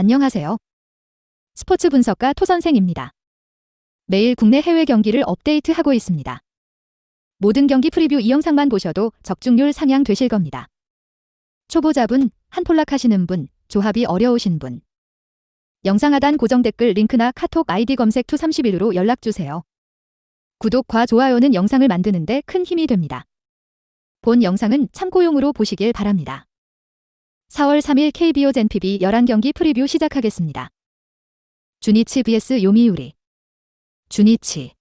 안녕하세요. 스포츠 분석가 토선생입니다. 매일 국내 해외 경기를 업데이트하고 있습니다. 모든 경기 프리뷰 이 영상만 보셔도 적중률 상향 되실 겁니다. 초보자분, 한폴락 하시는 분, 조합이 어려우신 분. 영상 하단 고정 댓글 링크나 카톡 아이디 검색 투31로 연락주세요. 구독과 좋아요는 영상을 만드는데 큰 힘이 됩니다. 본 영상은 참고용으로 보시길 바랍니다. 4월 3일 KBO 젠PB 11경기 프리뷰 시작하겠습니다. 주니치 vs 요미우리. 주니치.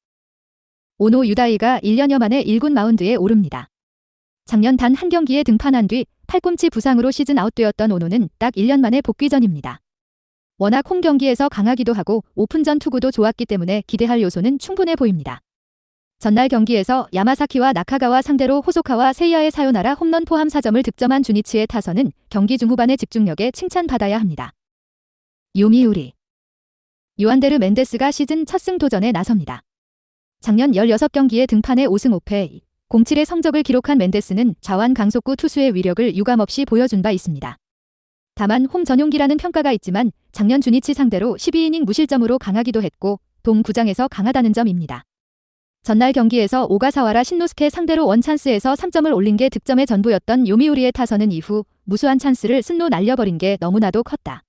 오노 유다이가 1년여 만에 1군 마운드에 오릅니다. 작년 단 한 경기에 등판한 뒤 팔꿈치 부상으로 시즌 아웃되었던 오노는 딱 1년 만에 복귀전입니다. 워낙 홈 경기에서 강하기도 하고 오픈전 투구도 좋았기 때문에 기대할 요소는 충분해 보입니다. 전날 경기에서 야마사키와 나카가와 상대로 호소카와 세이아의 사요나라 홈런 포함 4점을 득점한 주니치의 타선은 경기 중후반의 집중력에 칭찬받아야 합니다. 요미우리. 요한데르 멘데스가 시즌 첫 승 도전에 나섭니다. 작년 16경기에 등판해 5승 5패, 07의 성적을 기록한 멘데스는 좌완 강속구 투수의 위력을 유감없이 보여준 바 있습니다. 다만 홈 전용기라는 평가가 있지만 작년 주니치 상대로 12이닝 무실점으로 강하기도 했고 돔구장에서 강하다는 점입니다. 전날 경기에서 오가사와라 신노스케 상대로 원찬스에서 3점을 올린 게 득점의 전부였던 요미우리의 타선은 이후 무수한 찬스를 쓴로 날려버린 게 너무나도 컸다.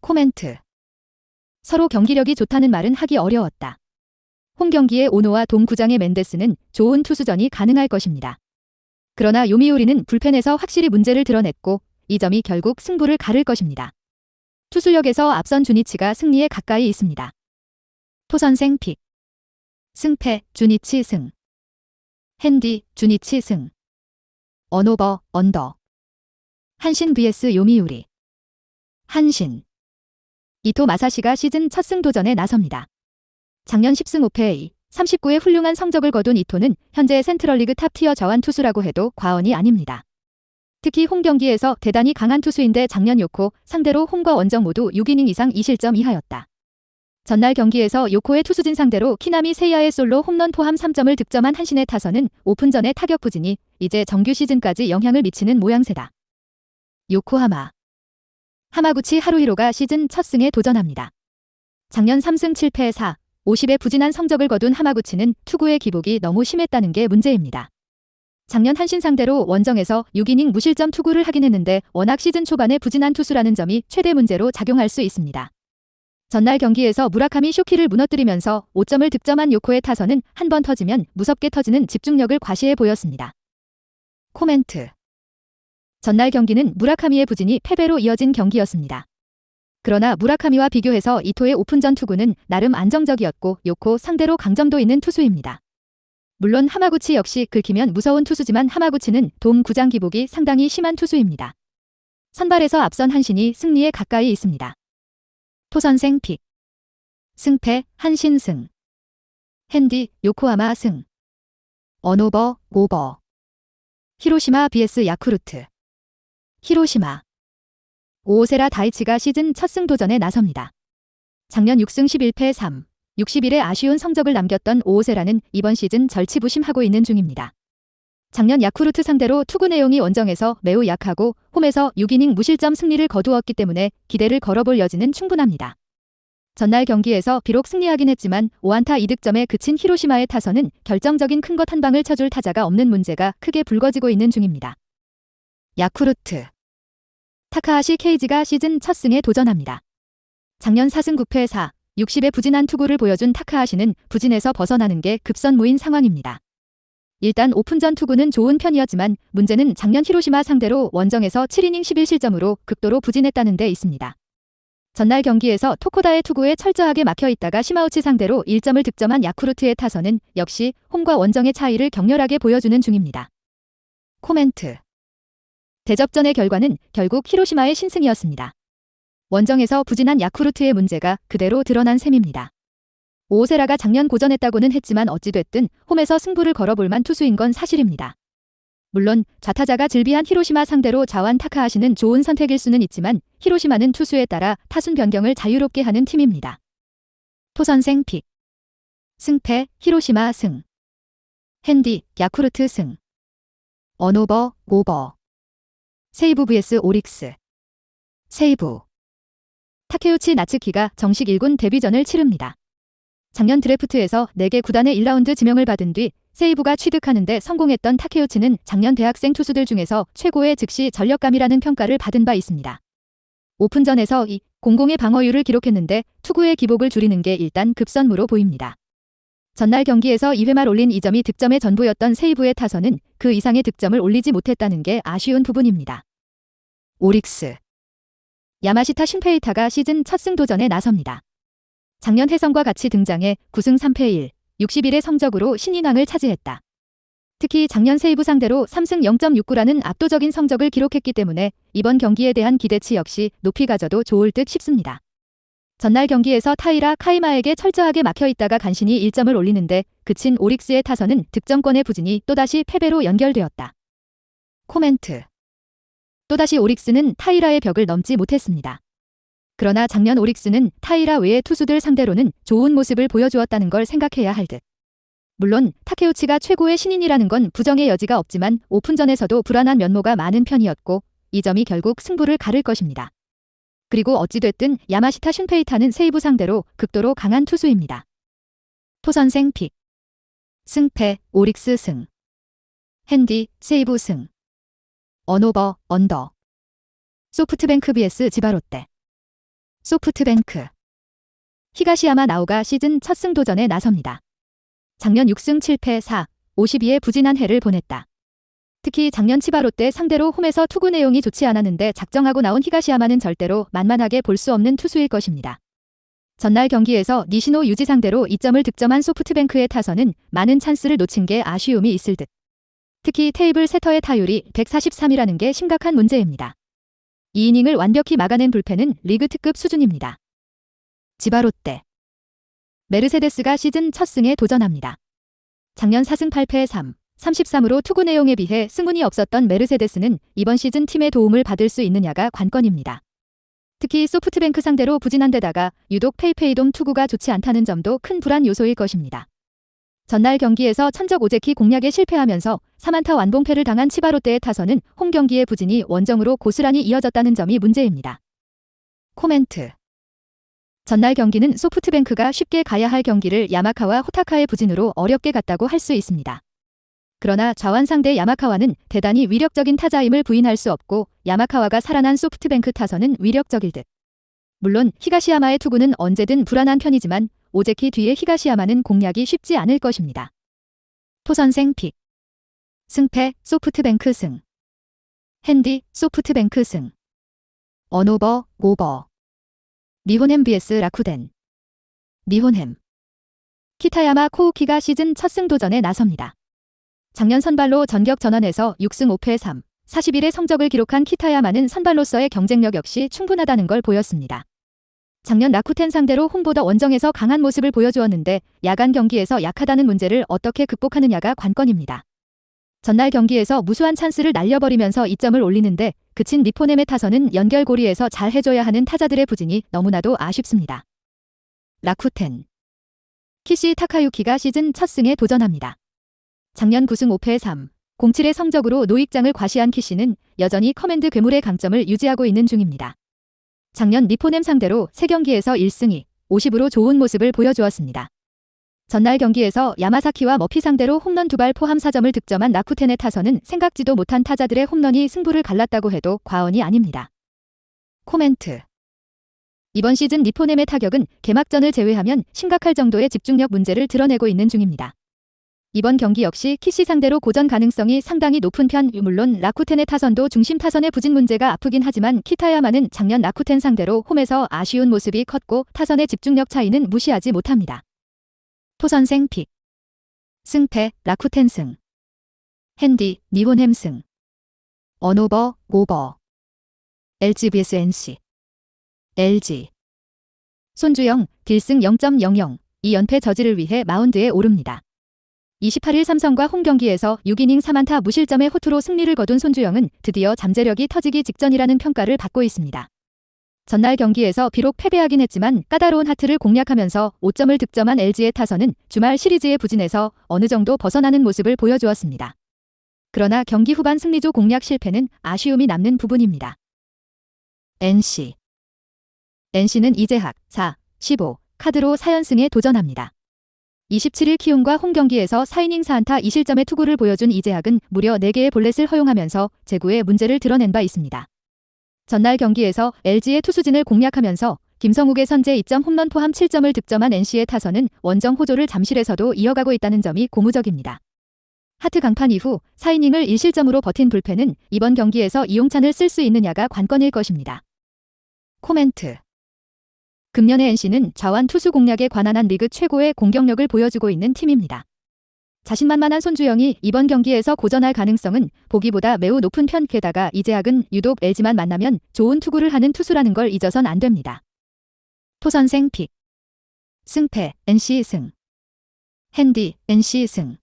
코멘트. 서로 경기력이 좋다는 말은 하기 어려웠다. 홈 경기에 오노와 돔구장의 멘데스는 좋은 투수전이 가능할 것입니다. 그러나 요미우리는 불펜에서 확실히 문제를 드러냈고 이 점이 결국 승부를 가를 것입니다. 투수력에서 앞선 주니치가 승리에 가까이 있습니다. 토선생 픽. 승패 주니치 승. 핸디 주니치 승. 언오버 언더. 한신 vs 요미우리. 한신. 이토 마사시가 시즌 첫 승 도전에 나섭니다. 작년 10승 5패 39의 훌륭한 성적을 거둔 이토는 현재 센트럴리그 탑티어 좌완 투수라고 해도 과언이 아닙니다. 특히 홈 경기에서 대단히 강한 투수인데 작년 요코 상대로 홈과 원정 모두 6이닝 이상 2실점 이하였다. 전날 경기에서 요코의 투수진 상대로 키나미 세이아의 솔로 홈런 포함 3점을 득점한 한신의 타선은 오픈전의 타격 부진이 이제 정규 시즌까지 영향을 미치는 모양새다. 요코하마. 하마구치 하루히로가 시즌 첫 승에 도전합니다. 작년 3승 7패 4, 50의 부진한 성적을 거둔 하마구치는 투구의 기복이 너무 심했다는 게 문제입니다. 작년 한신 상대로 원정에서 6이닝 무실점 투구를 하긴 했는데 워낙 시즌 초반에 부진한 투수라는 점이 최대 문제로 작용할 수 있습니다. 전날 경기에서 무라카미 쇼키를 무너뜨리면서 5점을 득점한 요코의 타선은 한 번 터지면 무섭게 터지는 집중력을 과시해 보였습니다. 코멘트. 전날 경기는 무라카미의 부진이 패배로 이어진 경기였습니다. 그러나 무라카미와 비교해서 이토의 오픈전 투구는 나름 안정적이었고 요코 상대로 강점도 있는 투수입니다. 물론 하마구치 역시 긁히면 무서운 투수지만 하마구치는 돔구장 기복이 상당히 심한 투수입니다. 선발에서 앞선 한신이 승리에 가까이 있습니다. 토선생 픽. 승패 한신 승. 핸디 요코하마 승. 언오버 오버. 히로시마 vs 야쿠르트. 히로시마. 오오세라 다이치가 시즌 첫 승 도전에 나섭니다. 작년 6승 11패 3, 61의 아쉬운 성적을 남겼던 오오세라는 이번 시즌 절치부심하고 있는 중입니다. 작년 야쿠르트 상대로 투구 내용이 원정에서 매우 약하고 홈에서 6이닝 무실점 승리를 거두었기 때문에 기대를 걸어볼 여지는 충분합니다. 전날 경기에서 비록 승리하긴 했지만 5안타 2득점에 그친 히로시마의 타선은 결정적인 큰 것 한 방을 쳐줄 타자가 없는 문제가 크게 불거지고 있는 중입니다. 야쿠르트. 타카하시 케이지가 시즌 첫 승에 도전합니다. 작년 4승 9패 4, 60의 부진한 투구를 보여준 타카하시는 부진에서 벗어나는 게 급선무인 상황입니다. 일단 오픈전 투구는 좋은 편이었지만 문제는 작년 히로시마 상대로 원정에서 7이닝 11실점으로 극도로 부진했다는 데 있습니다. 전날 경기에서 토코다의 투구에 철저하게 막혀있다가 시마우치 상대로 1점을 득점한 야쿠르트의 타선은 역시 홈과 원정의 차이를 격렬하게 보여주는 중입니다. 코멘트. 대접전의 결과는 결국 히로시마의 신승이었습니다. 원정에서 부진한 야쿠르트의 문제가 그대로 드러난 셈입니다. 오오세라가 작년 고전했다고는 했지만 어찌됐든 홈에서 승부를 걸어볼 만 투수인 건 사실입니다. 물론 좌타자가 즐비한 히로시마 상대로 좌완 타카하시는 좋은 선택일 수는 있지만 히로시마는 투수에 따라 타순 변경을 자유롭게 하는 팀입니다. 토선생 픽. 승패 히로시마 승. 핸디 야쿠르트 승. 언오버 오버. 세이브 vs 오릭스. 세이브. 타케우치 나츠키가 정식 1군 데뷔전을 치릅니다. 작년 드래프트에서 4개 구단의 1라운드 지명을 받은 뒤 세이브가 취득하는데 성공했던 타케우치는 작년 대학생 투수들 중에서 최고의 즉시 전력감이라는 평가를 받은 바 있습니다. 오픈전에서 2.00의 방어율을 기록했는데 투구의 기복을 줄이는 게 일단 급선무로 보입니다. 전날 경기에서 2회 말 올린 2점이 득점의 전부였던 세이브의 타선은 그 이상의 득점을 올리지 못했다는 게 아쉬운 부분입니다. 오릭스 야마시타 슌페이타가 시즌 첫 승 도전에 나섭니다. 작년 해성과 같이 등장해 9승 3패 1, 61의 성적으로 신인왕을 차지했다. 특히 작년 세이브 상대로 3승 0.69라는 압도적인 성적을 기록했기 때문에 이번 경기에 대한 기대치 역시 높이 가져도 좋을 듯 싶습니다. 전날 경기에서 타이라 카이마에게 철저하게 막혀있다가 간신히 1점을 올리는데 그친 오릭스의 타선은 득점권의 부진이 또다시 패배로 연결되었다. 코멘트. 또다시 오릭스는 타이라의 벽을 넘지 못했습니다. 그러나 작년 오릭스는 타이라 외의 투수들 상대로는 좋은 모습을 보여주었다는 걸 생각해야 할 듯. 물론 타케우치가 최고의 신인이라는 건 부정의 여지가 없지만 오픈전에서도 불안한 면모가 많은 편이었고 이 점이 결국 승부를 가를 것입니다. 그리고 어찌됐든 야마시타 슌페이타는 세이브 상대로 극도로 강한 투수입니다. 토선생 픽. 승패 오릭스 승. 핸디 세이브 승. 언오버 언더. 소프트뱅크 vs 지바롯데. 소프트뱅크. 히가시야마 나오가 시즌 첫 승 도전에 나섭니다. 작년 6승 7패 4, 52의 부진한 해를 보냈다. 특히 작년 치바롯데 상대로 홈에서 투구 내용이 좋지 않았는데 작정하고 나온 히가시야마는 절대로 만만하게 볼 수 없는 투수일 것입니다. 전날 경기에서 니시노 유지 상대로 2점을 득점한 소프트뱅크의 타선은 많은 찬스를 놓친 게 아쉬움이 있을 듯. 특히 테이블 세터의 타율이 143이라는 게 심각한 문제입니다. 이 이닝을 완벽히 막아낸 불펜은 리그 특급 수준입니다. 지바롯데. 메르세데스가 시즌 첫 승에 도전합니다. 작년 4승 8패 3, 33으로 투구 내용에 비해 승운이 없었던 메르세데스는 이번 시즌 팀의 도움을 받을 수 있느냐가 관건입니다. 특히 소프트뱅크 상대로 부진한 데다가 유독 페이페이돔 투구가 좋지 않다는 점도 큰 불안 요소일 것입니다. 전날 경기에서 천적 오제키 공략에 실패하면서 3안타 완봉패를 당한 치바롯데의 타선은 홈 경기의 부진이 원정으로 고스란히 이어졌다는 점이 문제입니다. 코멘트. 전날 경기는 소프트뱅크가 쉽게 가야 할 경기를 야마카와 호타카의 부진으로 어렵게 갔다고 할 수 있습니다. 그러나 좌완 상대 야마카와는 대단히 위력적인 타자임을 부인할 수 없고 야마카와가 살아난 소프트뱅크 타선은 위력적일 듯. 물론 히가시야마의 투구는 언제든 불안한 편이지만 오제키 뒤에 히가시야마는 공략이 쉽지 않을 것입니다. 토선생 픽. 승패 소프트뱅크 승. 핸디 소프트뱅크 승. 언오버 오버. 니혼햄 vs 라쿠덴. 니혼햄. 키타야마 코우키가 시즌 첫 승 도전에 나섭니다. 작년 선발로 전격 전환해서 6승 5패 3, 41의 성적을 기록한 키타야마는 선발로서의 경쟁력 역시 충분하다는 걸 보였습니다. 작년 라쿠텐 상대로 홈보더 원정에서 강한 모습을 보여주었는데 야간 경기에서 약하다는 문제를 어떻게 극복하느냐가 관건입니다. 전날 경기에서 무수한 찬스를 날려버리면서 2점을 올리는데 그친 니포넴의 타선은 연결고리에서 잘 해줘야 하는 타자들의 부진이 너무나도 아쉽습니다. 라쿠텐. 키시 타카유키가 시즌 첫 승에 도전합니다. 작년 9승 5패 3, 07의 성적으로 노익장을 과시한 키시는 여전히 커맨드 괴물의 강점을 유지하고 있는 중입니다. 작년 니포넴 상대로 3경기에서 1승 2, 50으로 좋은 모습을 보여주었습니다. 전날 경기에서 야마사키와 머피 상대로 홈런 2발 포함 4점을 득점한 라쿠텐의 타선은 생각지도 못한 타자들의 홈런이 승부를 갈랐다고 해도 과언이 아닙니다. 코멘트. 이번 시즌 니포넴의 타격은 개막전을 제외하면 심각할 정도의 집중력 문제를 드러내고 있는 중입니다. 이번 경기 역시 키시 상대로 고전 가능성이 상당히 높은 편. 물론 라쿠텐의 타선도 중심 타선의 부진 문제가 아프긴 하지만 키타야마는 작년 라쿠텐 상대로 홈에서 아쉬운 모습이 컸고 타선의 집중력 차이는 무시하지 못합니다. 토선생 픽. 승패 라쿠텐 승. 핸디 니혼햄 승. 언오버 오버. LG vs NC. LG. 손주영 딜승 0.00, 2연패 저지를 위해 마운드에 오릅니다. 28일 삼성과 홈 경기에서 6이닝 3안타 무실점의 호투로 승리를 거둔 손주영은 드디어 잠재력이 터지기 직전이라는 평가를 받고 있습니다. 전날 경기에서 비록 패배하긴 했지만 까다로운 하트를 공략하면서 5점을 득점한 LG의 타선은 주말 시리즈의 부진에서 어느 정도 벗어나는 모습을 보여주었습니다. 그러나 경기 후반 승리조 공략 실패는 아쉬움이 남는 부분입니다. NC. NC는 이재학 4, 15 카드로 4연승에 도전합니다. 27일 키움과 홈 경기에서 4이닝 4안타 2실점의 투구를 보여준 이재학은 무려 4개의 볼넷을 허용하면서 제구의 문제를 드러낸 바 있습니다. 전날 경기에서 LG의 투수진을 공략하면서 김성욱의 선제 2점 홈런 포함 7점을 득점한 NC의 타선은 원정 호조를 잠실에서도 이어가고 있다는 점이 고무적입니다. 하트 강판 이후 4이닝을 1실점으로 버틴 불펜은 이번 경기에서 이용찬을 쓸 수 있느냐가 관건일 것입니다. 코멘트. 금년의 NC는 좌완 투수 공략에 관한 한 리그 최고의 공격력을 보여주고 있는 팀입니다. 자신만만한 손주영이 이번 경기에서 고전할 가능성은 보기보다 매우 높은 편. 게다가 이재학은 유독 LG만 만나면 좋은 투구를 하는 투수라는 걸 잊어선 안 됩니다. 토선생 픽. 승패 NC 승. 핸디 NC 승.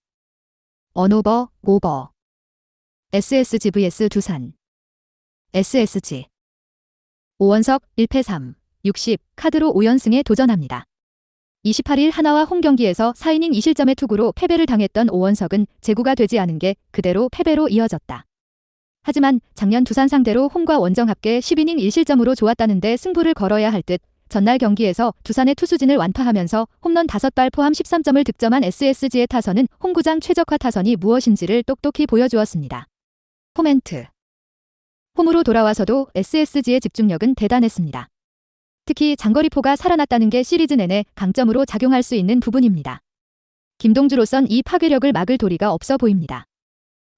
언오버 오버. SSG vs 두산. SSG. 오원석 1패 3, 60 카드로 5연승에 도전합니다. 28일 하나와 홈 경기에서 4이닝 2실점의 투구로 패배를 당했던 오원석은 제구가 되지 않은 게 그대로 패배로 이어졌다. 하지만 작년 두산 상대로 홈과 원정 합계 10이닝 1실점으로 좋았다는데 승부를 걸어야 할 듯 전날 경기에서 두산의 투수진을 완파하면서 홈런 5발 포함 13점을 득점한 SSG의 타선은 홈구장 최적화 타선이 무엇인지를 똑똑히 보여주었습니다. 코멘트. 홈으로 돌아와서도 SSG의 집중력은 대단했습니다. 특히 장거리포가 살아났다는 게 시리즈 내내 강점으로 작용할 수 있는 부분입니다. 김동주로선 이 파괴력을 막을 도리가 없어 보입니다.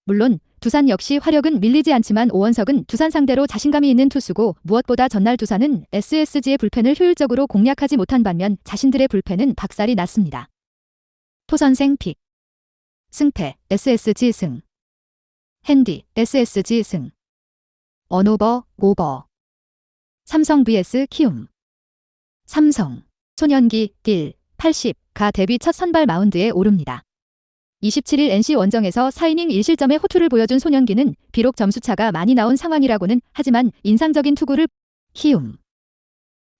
물론 두산 역시 화력은 밀리지 않지만 오원석은 두산 상대로 자신감이 있는 투수고 무엇보다 전날 두산은 SSG의 불펜을 효율적으로 공략하지 못한 반면 자신들의 불펜은 박살이 났습니다. 토선생 픽. 승패 SSG 승. 핸디 SSG 승. 언오버 오버. 삼성 vs 키움. 삼성. 손현기 딜 80가 데뷔 첫 선발 마운드에 오릅니다. 27일 NC 원정에서 4이닝 1실점의 호투를 보여준 손현기는 비록 점수차가 많이 나온 상황이라고는 하지만 인상적인 투구를. 키움.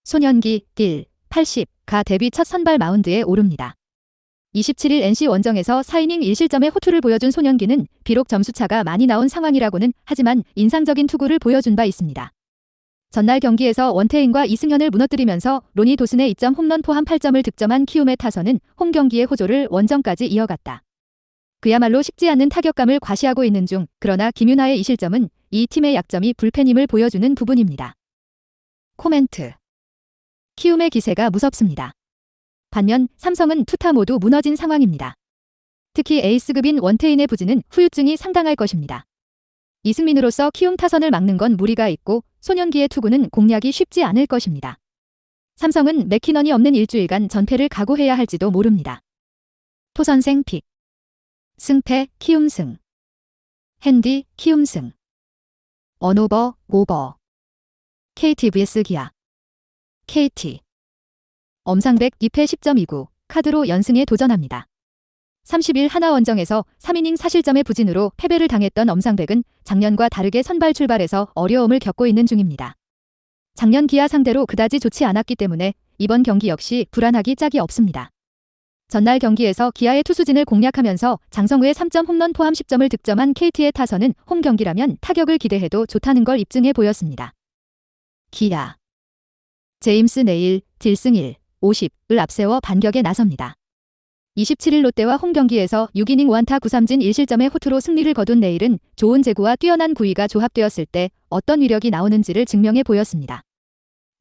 손현기 딜 80가 데뷔 첫 선발 마운드에 오릅니다. 27일 NC 원정에서 4이닝 1실점의 호투를 보여준 손현기는 비록 점수차가 많이 나온 상황이라고는 하지만 인상적인 투구를 보여준 바 있습니다. 전날 경기에서 원태인과 이승현을 무너뜨리면서 로니 도슨의 2점 홈런 포함 8점을 득점한 키움의 타선은 홈 경기의 호조를 원정까지 이어갔다. 그야말로 식지 않는 타격감을 과시하고 있는 중, 그러나 김윤하의 이 실점은 이 팀의 약점이 불펜임을 보여주는 부분입니다. 코멘트. 키움의 기세가 무섭습니다. 반면 삼성은 투타 모두 무너진 상황입니다. 특히 에이스급인 원태인의 부진은 후유증이 상당할 것입니다. 이승민으로서 키움 타선을 막는 건 무리가 있고 손현기의 투구는 공략이 쉽지 않을 것입니다. 삼성은 맥키넌이 없는 일주일간 전패를 각오해야 할지도 모릅니다. 토선생 픽. 승패 키움 승. 핸디 키움 승. 언오버 오버. KT vs 기아. KT. 엄상백 2패 10.29 카드로 연승에 도전합니다. 30일 하나원정에서 3이닝 4실점의 부진으로 패배를 당했던 엄상백은 작년과 다르게 선발 출발에서 어려움을 겪고 있는 중입니다. 작년 기아 상대로 그다지 좋지 않았기 때문에 이번 경기 역시 불안하기 짝이 없습니다. 전날 경기에서 기아의 투수진을 공략하면서 장성우의 3점 홈런 포함 10점을 득점한 KT의 타선은 홈 경기라면 타격을 기대해도 좋다는 걸 입증해 보였습니다. 기아. 제임스 네일 딜승 1, 50을 앞세워 반격에 나섭니다. 27일 롯데와 홈 경기에서 6이닝 5안타 9삼진 1실점의 호투로 승리를 거둔 네일은 좋은 제구와 뛰어난 구위가 조합되었을 때 어떤 위력이 나오는지를 증명해 보였습니다.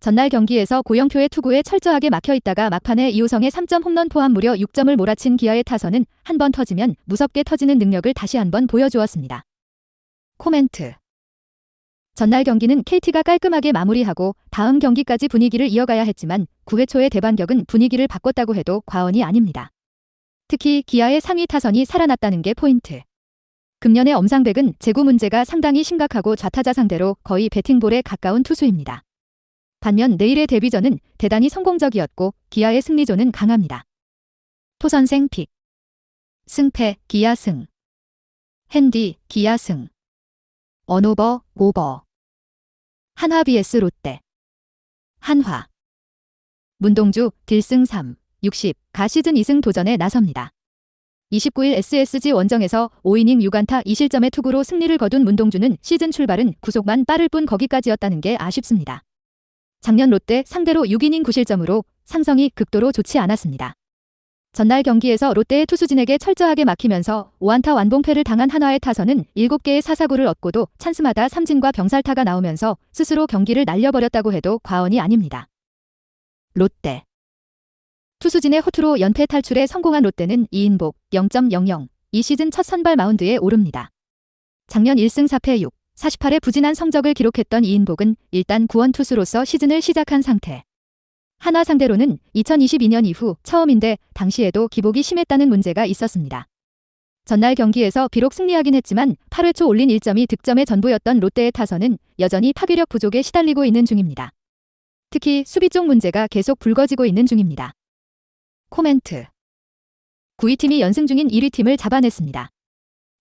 전날 경기에서 고영표의 투구에 철저하게 막혀있다가 막판에 이우성의 3점 홈런 포함 무려 6점을 몰아친 기아의 타선은 한 번 터지면 무섭게 터지는 능력을 다시 한번 보여주었습니다. 코멘트. 전날 경기는 KT가 깔끔하게 마무리하고 다음 경기까지 분위기를 이어가야 했지만 9회 초의 대반격은 분위기를 바꿨다고 해도 과언이 아닙니다. 특히 기아의 상위 타선이 살아났다는 게 포인트. 금년의 엄상백은 제구 문제가 상당히 심각하고 좌타자 상대로 거의 배팅볼에 가까운 투수입니다. 반면 내일의 데뷔전은 대단히 성공적이었고 기아의 승리조는 강합니다. 토선생 픽. 승패 기아 승. 핸디 기아 승. 언오버 오버. 한화 vs 롯데. 한화. 문동주 딜승 3, 60가 시즌 2승 도전에 나섭니다. 29일 SSG 원정에서 5이닝 6안타 2실점의 투구로 승리를 거둔 문동주는 시즌 출발은 구속만 빠를 뿐 거기까지였다는 게 아쉽습니다. 작년 롯데 상대로 6이닝 9실점으로 상성이 극도로 좋지 않았습니다. 전날 경기에서 롯데의 투수진에게 철저하게 막히면서 5안타 완봉패를 당한 한화의 타선은 7개의 사사구를 얻고도 찬스마다 삼진과 병살타가 나오면서 스스로 경기를 날려버렸다고 해도 과언이 아닙니다. 롯데 투수진의 호투로 연패 탈출에 성공한 롯데는 이인복 0.00 이 시즌 첫 선발 마운드에 오릅니다. 작년 1승 4패 6, 48의 부진한 성적을 기록했던 이인복은 일단 구원 투수로서 시즌을 시작한 상태. 한화 상대로는 2022년 이후 처음인데 당시에도 기복이 심했다는 문제가 있었습니다. 전날 경기에서 비록 승리하긴 했지만 8회 초 올린 1점이 득점의 전부였던 롯데의 타선은 여전히 파괴력 부족에 시달리고 있는 중입니다. 특히 수비 쪽 문제가 계속 불거지고 있는 중입니다. 코멘트 9위 팀이 연승 중인 1위 팀을 잡아냈습니다.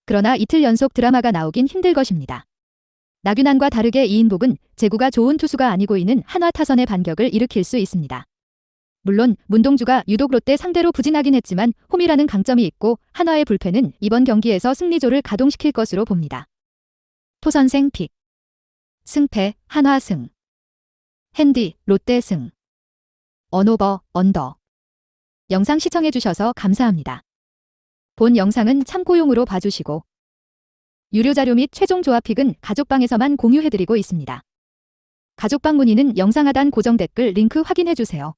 그러나 이틀 연속 드라마가 나오긴 힘들 것입니다. 나균안과 다르게 이인복은 제구가 좋은 투수가 아니고 있는 한화 타선의 반격을 일으킬 수 있습니다. 물론 문동주가 유독 롯데 상대로 부진하긴 했지만 홈이라는 강점이 있고 한화의 불펜은 이번 경기에서 승리조를 가동시킬 것으로 봅니다. 토선생 픽 승패 한화 승 핸디 롯데 승 언오버 언더 영상 시청해주셔서 감사합니다. 본 영상은 참고용으로 봐주시고 유료 자료 및 최종 조합픽은 가족방에서만 공유해드리고 있습니다. 가족방 문의는 영상 하단 고정 댓글 링크 확인해주세요.